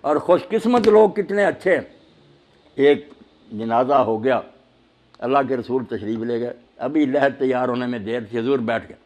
اور خوش قسمت لوگ کتنے اچھے ہیں. ایک جنازہ ہو گیا، اللہ کے رسول تشریف لے گئے، ابھی لحد تیار ہونے میں دیر تھی، حضور بیٹھ گئے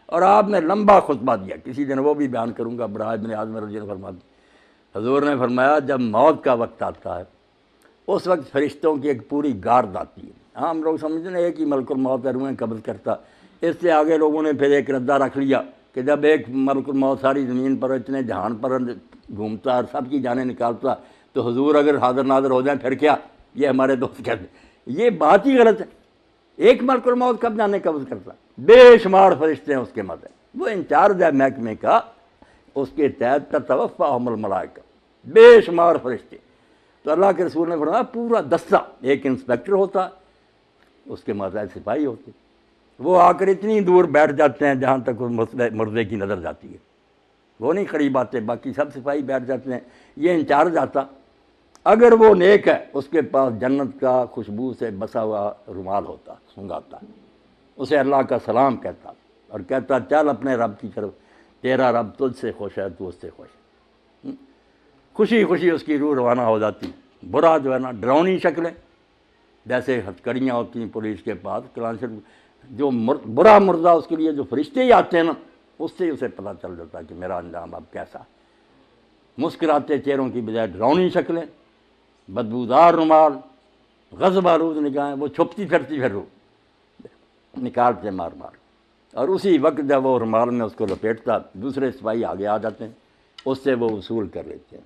اور آپ نے لمبا خطبہ دیا. کسی دن وہ بھی بیان کروں گا. براہ ابن عازم رضی اللہ عنہ فرماتے، حضور نے فرمایا جب موت کا وقت آتا ہے اس وقت فرشتوں کی ایک پوری گارد آتی ہے. ہم لوگ سمجھتے ہیں ایک ہی ملک الموت ہے، روحیں قبض کرتا. اس سے آگے لوگوں نے پھر ایک ردہ رکھ لیا کہ جب ایک ملک الموت ساری زمین پر اتنے جہان پر گھومتا اور سب کی جانیں نکالتا تو حضور اگر حاضر ناظر ہو جائیں پھر کیا؟ یہ ہمارے دوست کہتے ہیں یہ بات ہی غلط ہے. ایک ملک الموت کب جانے قبض کرتا؟ بے شمار فرشتے ہیں اس کے مدد، وہ انچارج ہے محکمے کا، اس کے تحت تتوفاہم الملائکہ، بے شمار فرشتے. تو اللہ کے رسول نے فرمایا پورا دستہ، ایک انسپیکٹر ہوتا، اس کے ماتحت سپاہی ہوتے، وہ آ کر اتنی دور بیٹھ جاتے ہیں جہاں تک مردے کی نظر جاتی ہے، وہ نہیں قریب آتے، باقی سب سپاہی بیٹھ جاتے ہیں. یہ انچارج آتا، اگر وہ نیک ہے اس کے پاس جنت کا خوشبو سے بسا ہوا رومال ہوتا، سنگھاتا، اسے اللہ کا سلام کہتا اور کہتا چل اپنے رب کی طرف، تیرا رب تجھ سے خوش ہے، تو اس سے خوش ہے. خوشی خوشی اس کی روح روانہ ہو جاتی. برا جو ہے نا ڈراؤنی شکلیں جیسے ہتھکڑیاں ہوتی ہیں پولیس کے پاس، جو برا مردہ اس کے لیے جو فرشتے ہی آتے ہیں نا اس سے اسے پتہ چل جاتا ہے کہ میرا انجام اب کیسا. مسکراتے چہروں کی بجائے ڈراؤنی شکلیں، بدبودار رومال، غضب آلود نگاہیں، وہ چھپتی پھرتی پھر روح نکالتے مار مار. اور اسی وقت جب وہ رومال میں اس کو لپیٹتا دوسرے سپاہی آگے آ جاتے ہیں، اس سے وہ وصول کر لیتے ہیں،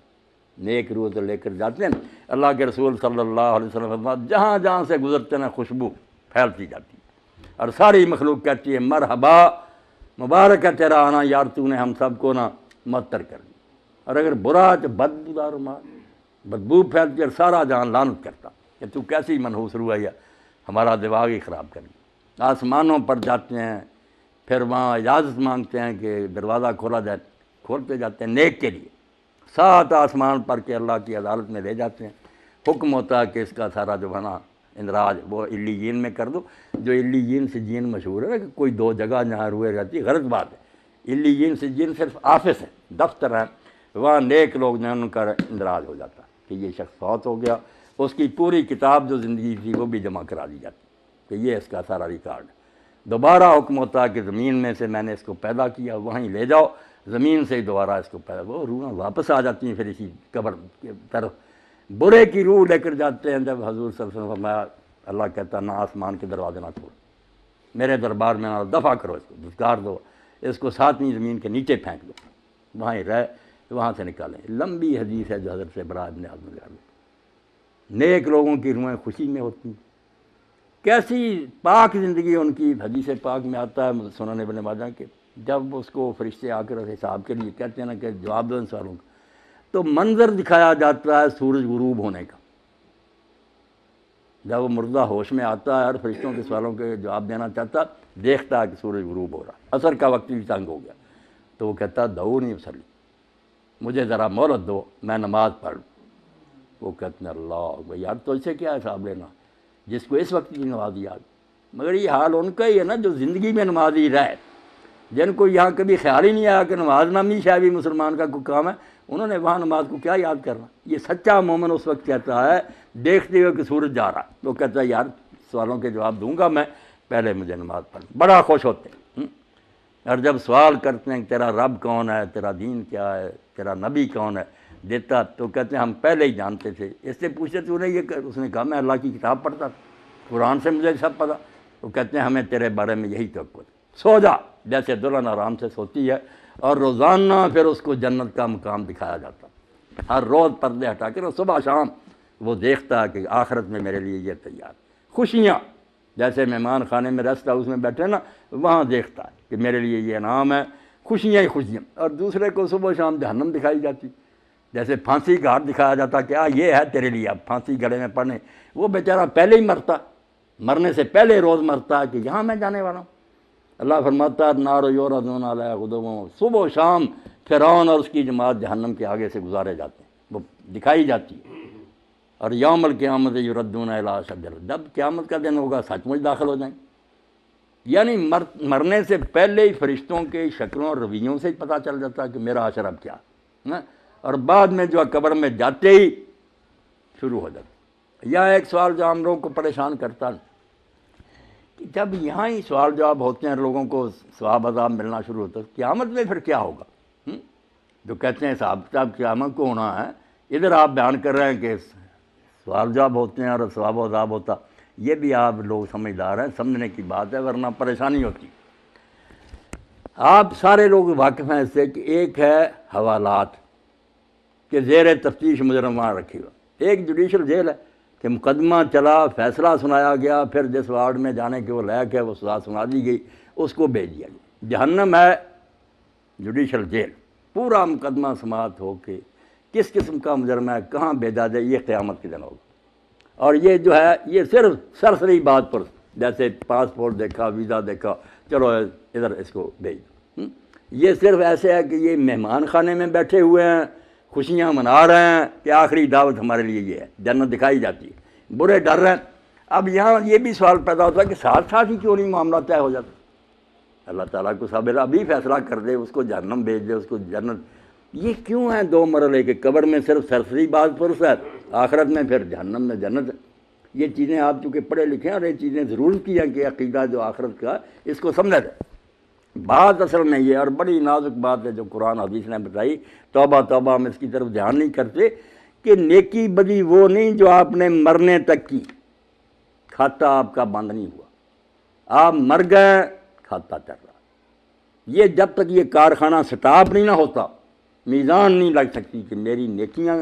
نیک روح تو لے کر جاتے ہیں. اللہ کے رسول صلی اللہ علیہ وسلم فرماتے جہاں جہاں سے گزرتے ہیں خوشبو پھیلتی جاتی ہے اور ساری مخلوق کہتی ہے مرحبا، مبارک ہے تیرا آنا یار، تو نے ہم سب کو نا معطر کر دیا. اور اگر برا تو بدبودار رومال، بدبو پھیلتی اور سارا جہاں لعنت کرتا کہ تو کیسی منحوس روح ہے، ہمارا دماغ ہی خراب کر دیا. آسمانوں پر جاتے ہیں، پھر وہاں اجازت مانگتے ہیں کہ دروازہ کھولا جائے، کھولتے جاتے ہیں نیک کے لیے. 7 آسمان پر کے اللہ کی عدالت میں لے جاتے ہیں. حکم ہوتا ہے کہ اس کا سارا جو ہے نا اندراج وہ علیین میں کر دو. جو علیین سجین مشہور ہے نا کہ کوئی 2 جگہ جہاں روحیں رہتی، غلط بات ہے. علیین سجین صرف آفس ہے، دفتر ہے، وہاں نیک لوگ جو ہیں ان کا اندراج ہو جاتا کہ یہ شخص فوت ہو گیا، اس کی پوری کتاب جو زندگی تھی وہ بھی جمع کرا دی جاتی کہ یہ اس کا سارا ریکارڈ. دوبارہ حکم ہوتا ہے کہ زمین میں سے میں نے اس کو پیدا کیا، وہیں لے جاؤ، زمین سے ہی دوبارہ اس کو پیدا، وہ روحیں واپس آ جاتی ہیں پھر اسی قبر کی طرف. برے کی روح لے کر جاتے ہیں. جب حضور صلی اللہ علیہ وسلم فرمایا، اللہ کہتا نہ آسمان کے دروازے نہ کھولو، میرے دربار میں نہ دفع کرو، اس کو دھتکار دو، اس کو 7ویں زمین کے نیچے پھینک دو، وہاں ہی رہ، وہاں سے نکالیں. لمبی حدیث ہے جو حضرت سے براہ ابن عازم نے. نیک لوگوں کی روحیں خوشی میں ہوتی ہیں، کیسی پاک زندگی ان کی. حدیث پاک میں آتا ہے سنن ابن ماجہ کہ جب اس کو فرشتے آ کر حساب کے لیے کہتے ہیں نا کہ جواب دو ان سوالوں کا، تو منظر دکھایا جاتا ہے سورج غروب ہونے کا. جب وہ مردہ ہوش میں آتا ہے اور فرشتوں کے سوالوں کے جواب دینا چاہتا، دیکھتا ہے کہ سورج غروب ہو رہا، عصر کا وقت بھی تنگ ہو گیا، تو وہ کہتا دعونی اصلی، مجھے ذرا مہلت دو میں نماز پڑھ لوں. وہ کہتے ہیں اللہ یار تو اسے کیا حساب لینا جس کو اس وقت کی نماز یاد. مگر یہ حال ان کا ہی ہے نا جو زندگی میں نمازی رہے، جن کو یہاں کبھی خیال ہی نہیں آیا کہ نماز نامی شاید بھی مسلمان کا کوئی کام ہے، انہوں نے وہاں نماز کو کیا یاد کرنا. یہ سچا مومن اس وقت کہتا ہے دیکھتے ہوئے کہ سورج جا رہا، تو کہتا ہے یار سوالوں کے جواب دوں گا میں، پہلے مجھے نماز پڑھ. بڑا خوش ہوتے ہیں. اور جب سوال کرتے ہیں کہ تیرا رب کون ہے، تیرا دین کیا ہے، تیرا نبی کون ہے، دیتا تو کہتے ہیں ہم پہلے ہی جانتے تھے. اس سے پوچھتے تو نے یہ، اس نے کہا میں اللہ کی کتاب پڑھتا تھا، قرآن سے مجھے سب پتہ. وہ کہتے ہیں ہمیں تیرے بارے میں یہی توقع تھی. سو جا، جیسے دلہن آرام سے سوتی ہے، اور روزانہ پھر اس کو جنت کا مقام دکھایا جاتا. ہر روز پردے ہٹا کے صبح شام وہ دیکھتا ہے کہ آخرت میں میرے لیے یہ تیار. خوشیاں جیسے مہمان خانے میں ریسٹ ہاؤس میں بیٹھے نا، وہاں دیکھتا ہے کہ میرے لیے یہ انعام ہے، خوشیاں ہی خوشیاں. اور دوسرے کو صبح شام جہنم دکھائی جاتی، جیسے پھانسی گھاٹ دکھایا جاتا کہ یہ ہے تیرے لیے اب پھانسی گلے میں پڑنے. وہ بیچارہ پہلے ہی مرتا، مرنے سے پہلے روز مرتا ہے کہ یہاں میں جانے والا ہوں. اللہ فرماتا ہے نار یورضون علیہا غدوا، صبح و شام فرعون اور اس کی جماعت جہنم کے آگے سے گزارے جاتے ہیں، وہ دکھائی جاتی ہے. اور یوم القیامت یردون الی اشد العذاب، جب قیامت کا دن ہوگا سچ مچ داخل ہو جائیں. یعنی مرنے سے پہلے ہی فرشتوں کے شکلوں اور رویوں سے ہی پتہ چل جاتا ہے کہ میرا حشر اب کیا. اور بعد میں جو ہے قبر میں جاتے ہی شروع ہو جاتا۔ یا ایک سوال جو ہم لوگوں کو پریشان کرتا ہے کہ جب یہاں ہی سوال جواب ہوتے ہیں، لوگوں کو ثواب عذاب ملنا شروع ہوتا ہے، قیامت میں پھر کیا ہوگا؟ جو کہتے ہیں حساب کتاب قیامت کو ہونا ہے، ادھر آپ بیان کر رہے ہیں کہ سوال جواب ہوتے ہیں اور ثواب و عذاب ہوتا، یہ بھی آپ لوگ سمجھدار ہیں، سمجھنے کی بات ہے، ورنہ پریشانی ہوتی۔ آپ سارے لوگ واقف ہیں اس سے کہ ایک ہے حوالات کہ زیر تفتیش مجرم وہاں رکھی ہوا، ایک جوڈیشل جیل ہے کہ مقدمہ چلا، فیصلہ سنایا گیا، پھر جس وارڈ میں جانے کے وہ لائق ہے وہ سزا سنا دی گئی، اس کو بھیج دیا گیا۔ جہنم ہے جوڈیشل جیل، پورا مقدمہ سماعت ہو کے کس قسم کا مجرم ہے کہاں بھیجا جائے، یہ قیامت کے دن ہوگا۔ اور یہ جو ہے یہ صرف سرسری بات پر، جیسے پاسپورٹ دیکھا، ویزا دیکھا، چلو ادھر اس کو بھیج دو، یہ صرف ایسے ہے کہ یہ مہمان خانے میں بیٹھے ہوئے ہیں، خوشیاں منا رہے ہیں کہ آخری دعوت ہمارے لیے یہ ہے، جنت دکھائی جاتی ہے، برے ڈر رہے ہیں۔ اب یہاں یہ بھی سوال پیدا ہوتا ہے کہ ساتھ ساتھ ہی کیوں نہیں معاملہ طے ہو جاتا؟ اللہ تعالیٰ کو صبر ابھی فیصلہ کر دے، اس کو جہنم بھیج دے، اس کو جنت۔ یہ کیوں ہیں دو مرحلے کے؟ قبر میں صرف سرسری بات پرس ہے، آخرت میں پھر جہنم میں جنت ہے۔ یہ چیزیں آپ چونکہ پڑھے لکھے ہیں اور یہ چیزیں ضرور کی ہیں کہ عقیدہ جو آخرت کا اس کو سمجھا جائے۔ بات اصل میں یہ، اور بڑی نازک بات ہے جو قرآن حدیث نے بتائی، توبہ توبہ ہم اس کی طرف دھیان نہیں کرتے، کہ نیکی بدی وہ نہیں جو آپ نے مرنے تک کی، کھاتا آپ کا بند نہیں ہوا، آپ مر گئے کھاتا چل رہا۔ یہ جب تک یہ کارخانہ سٹاپ نہیں نہ ہوتا، میزان نہیں لگ سکتی کہ میری نیکیاں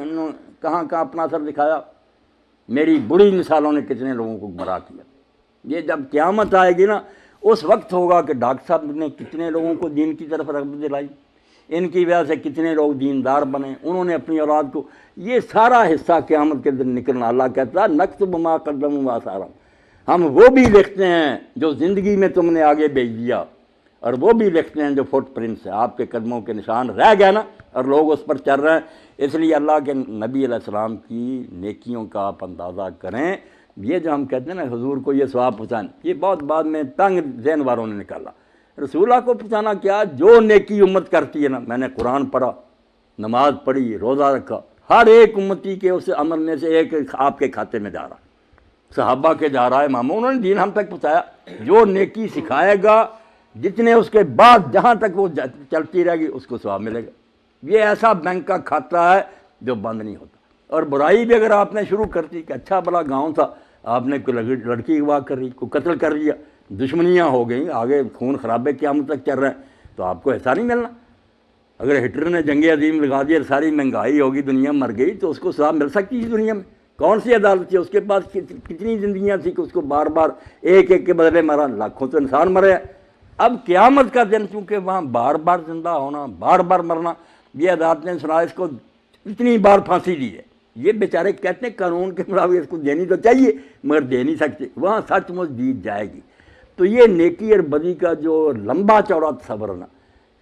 کہاں کہاں اپنا اثر دکھایا، میری بری مثالوں نے کتنے لوگوں کو گمراہ کیا۔ یہ جب قیامت آئے گی نا، اس وقت ہوگا کہ ڈاکٹر صاحب نے کتنے لوگوں کو دین کی طرف رغبت دلائی، ان کی وجہ سے کتنے لوگ دیندار بنے، انہوں نے اپنی اولاد کو، یہ سارا حصہ قیامت کے دن نکلنا۔ اللہ کہتا ہے نکتب ما قدموا وآثارہم، ہم وہ بھی لکھتے ہیں جو زندگی میں تم نے آگے بھیج دیا، اور وہ بھی لکھتے ہیں جو فٹ پرنٹس ہیں، آپ کے قدموں کے نشان رہ گئے نا، اور لوگ اس پر چل رہے ہیں۔ اس لیے اللہ کے نبی علیہ السلام کی نیکیوں کا آپ اندازہ کریں۔ یہ جو ہم کہتے ہیں نا حضور کو یہ ثواب پہنچانا، یہ بہت بعد میں تنگ ذہن والوں نے نکالا۔ رسول اللہ کو پہنچانا کیا؟ جو نیکی امت کرتی ہے نا، میں نے قرآن پڑھا، نماز پڑھی، روزہ رکھا، ہر ایک امتی کے اس عمل میں سے ایک آپ کے کھاتے میں جا رہا، صحابہ کے جا رہا ہے، اماموں، انہوں نے دین ہم تک پہنچایا۔ جو نیکی سکھائے گا، جتنے اس کے بعد جہاں تک وہ چلتی رہے گی اس کو ثواب ملے گا۔ یہ ایسا بینک کا کھاتا ہے جو بند نہیں ہوتا۔ اور برائی بھی اگر آپ نے شروع کر دی کہ اچھا بلا گاؤں تھا، آپ نے کوئی لڑکی اغوا کر لی، کوئی قتل کر لیا، دشمنیاں ہو گئیں، آگے خون خرابے قیامت تک چل رہے ہیں، تو آپ کو حصہ نہیں ملنا۔ اگر ہٹلر نے جنگ عظیم لگا دی اور ساری مہنگائی ہوگی، دنیا مر گئی، تو اس کو ثواب مل سکتی تھی دنیا میں؟ کون سی عدالت تھی؟ اس کے پاس کتنی زندگیاں تھیں کہ اس کو بار بار ایک ایک کے بدلے مرا، لاکھوں تو انسان مرے ہیں۔ اب قیامت کا دن چونکہ وہاں بار بار زندہ ہونا، بار بار مرنا، یہ عدالتیں سنا، اس کو اتنی بار پھانسی دی ہے۔ یہ بیچارے کہتے ہیں قانون کے مطابق اس کو دینی تو چاہیے مگر دے نہیں سکتے، وہاں سچ مچ دی جائے گی۔ تو یہ نیکی اور بدی کا جو لمبا چوڑا تصور ہے نا،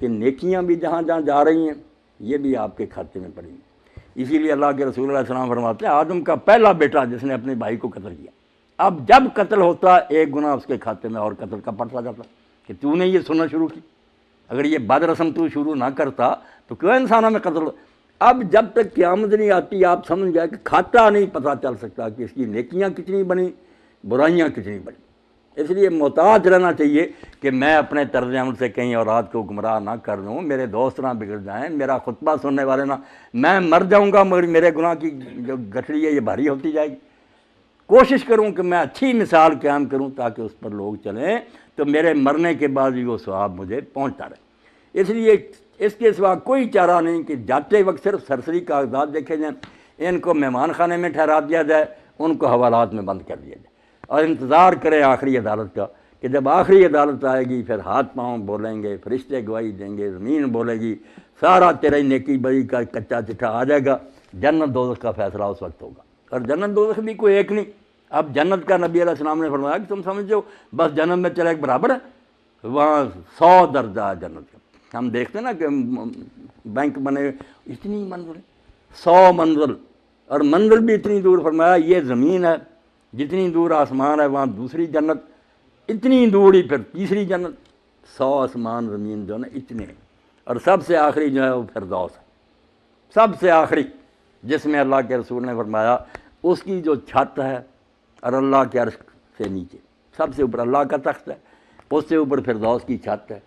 کہ نیکیاں بھی جہاں جہاں جا رہی ہیں، یہ بھی آپ کے کھاتے میں پڑیں گی۔ اسی لیے اللہ کے رسول علیہ السلام فرماتے ہیں آدم کا پہلا بیٹا جس نے اپنے بھائی کو قتل کیا، اب جب قتل ہوتا ایک گناہ اس کے کھاتے میں اور قتل کا پڑتا جاتا کہ تو نے یہ سننا شروع کی۔ اگر یہ بد رسم تو شروع نہ کرتا تو کیوں انسانوں میں قتل؟ اب جب تک قیامت نہیں آتی آپ سمجھ گئے کہ کھاتا نہیں پتہ چل سکتا کہ اس کی نیکیاں کتنی بنی، برائیاں کتنی بنی۔ اس لیے محتاط رہنا چاہیے کہ میں اپنے طرز عمل سے کہیں اولاد کو گمراہ نہ کر دوں، میرے دوست نہ بگڑ جائیں، میرا خطبہ سننے والے نہ، میں مر جاؤں گا مگر میرے گناہ کی جو گٹھڑی ہے یہ بھاری ہوتی جائے گی۔ کوشش کروں کہ میں اچھی مثال قیام کروں تاکہ اس پر لوگ چلیں، تو میرے مرنے کے بعد بھی وہ ثواب مجھے پہنچتا رہے۔ اس لیے اس کے سوا کوئی چارہ نہیں کہ جاتے وقت صرف سرسری کاغذات دیکھے جائیں، ان کو مہمان خانے میں ٹھہرا دیا جائے، ان کو حوالات میں بند کر دیا جائے، اور انتظار کریں آخری عدالت کا کہ جب آخری عدالت آئے گی پھر ہاتھ پاؤں بولیں گے، فرشتے گواہی دیں گے، زمین بولے گی، سارا تیرے نیکی بری کا کچا چٹھا آ جائے گا، جنت دوزخ کا فیصلہ اس وقت ہوگا۔ اور جنت دوزخ بھی کوئی ایک نہیں۔ اب جنت کا نبی علیہ السلام نے فرمایا کہ تم سمجھو بس جنت میں چلے ایک برابر ہے، وہاں 100 درجہ ہے جنت کا۔ ہم دیکھتے ہیں نا کہ بینک بنے، اتنی منزل، 100 منزل، اور منزل بھی اتنی دور۔ فرمایا یہ زمین ہے، جتنی دور آسمان ہے وہاں دوسری جنت، اتنی دور ہی پھر تیسری جنت، 100 آسمان زمین جو ہے نا اتنے، اور سب سے آخری جو ہے وہ فردوس ہے۔ سب سے آخری جس میں اللہ کے رسول نے فرمایا اس کی جو چھت ہے اور اللہ کے عرش سے نیچے سب سے اوپر اللہ کا تخت ہے، اس سے اوپر فردوس کی چھت ہے،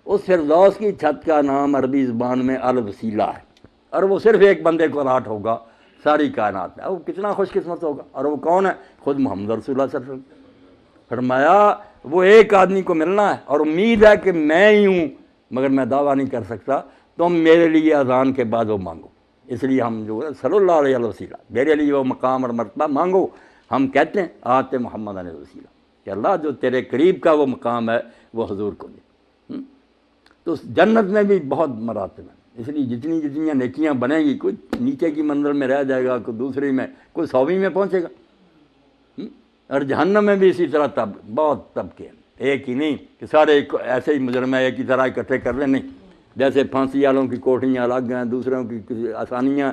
اس فردوس کی چھت کا نام عربی زبان میں الوسیلہ ہے، اور وہ صرف ایک بندے کو الاٹ ہوگا ساری کائنات میں۔ وہ کتنا خوش قسمت ہوگا، اور وہ کون ہے؟ خود محمد رسول اللہ صلی اللہ علیہ وسلم۔ فرمایا وہ ایک آدمی کو ملنا ہے، اور امید ہے کہ میں ہی ہوں، مگر میں دعویٰ نہیں کر سکتا، تم میرے لیے اذان کے بعد وہ مانگو۔ اس لیے ہم جو ہے صلی اللہ علیہ وسلم میرے لیے وہ مقام اور مرتبہ مانگو۔ ہم کہتے ہیں آتے محمد علیہ وسیلہ کہ اللہ جو تیرے قریب کا وہ مقام ہے وہ حضور کو دے۔ تو اس جنت میں بھی بہت مراتب ہیں، اس لیے جتنی جتنی نیکیاں بنیں گی، کوئی نیچے کی منزل میں رہ جائے گا، کوئی دوسری میں، کوئی 100ویں میں پہنچے گا۔ اور جہنم میں بھی اسی طرح بہت طبقے ہیں، ایک ہی نہیں کہ سارے ایسے ہی مجرم ایک ہی طرح اکٹھے کر لیں، نہیں۔ جیسے پھانسی والوں کی کوٹھیاں الگ ہیں، دوسروں کی آسانیاں،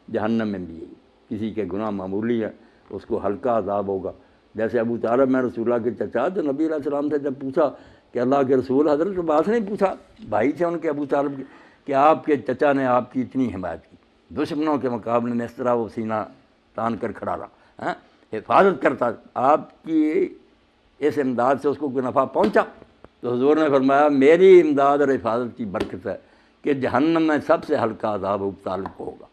جہنم میں بھی یہی، کسی کے گناہ معمولی ہے اس کو ہلکا عذاب ہوگا۔ جیسے ابو طالب میں رسول اللہ کے چچا، تو نبی علیہ السلام سے جب پوچھا کہ اللہ کے رسول، حضرت عباس نے پوچھا بھائی سے ان کے ابو طالب کے کہ آپ کے چچا نے آپ کی اتنی حمایت کی، دشمنوں کے مقابلے میں اس طرح وہ سینہ تان کر کھڑا رہا، حفاظت کرتا، آپ کی اس امداد سے اس کو کوئی نفع پہنچا؟ تو حضور نے فرمایا میری امداد اور حفاظت کی برکت ہے کہ جہنم میں سب سے ہلکا عذاب ابو طالب کو ہوگا،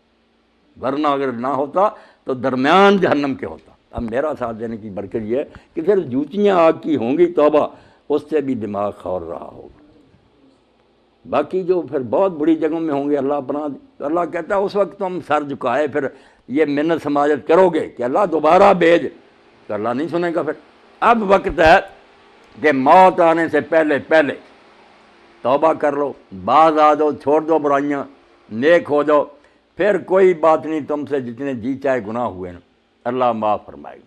ورنہ اگر نہ ہوتا تو درمیان جہنم کے ہوتا۔ اب میرا ساتھ دینے کی برکت یہ ہے کہ پھر جوتیاں آگ کی ہوں گی، توبہ، اس سے بھی دماغ کھول رہا ہوگا۔ باقی جو پھر بہت بڑی جگہوں میں ہوں گے، اللہ پناہ دے، تو اللہ کہتا ہے اس وقت تم سر جھکائے پھر یہ منت سماجت کرو گے کہ اللہ دوبارہ بھیج، تو اللہ نہیں سنے گا۔ پھر اب وقت ہے کہ موت آنے سے پہلے پہلے توبہ کر لو، باز آ جاؤ، چھوڑ دو برائیاں، نیک ہو جاؤ، پھر کوئی بات نہیں، تم سے جتنے جی چاہے گناہ ہوئے نا اللہ معاف فرمائے گا۔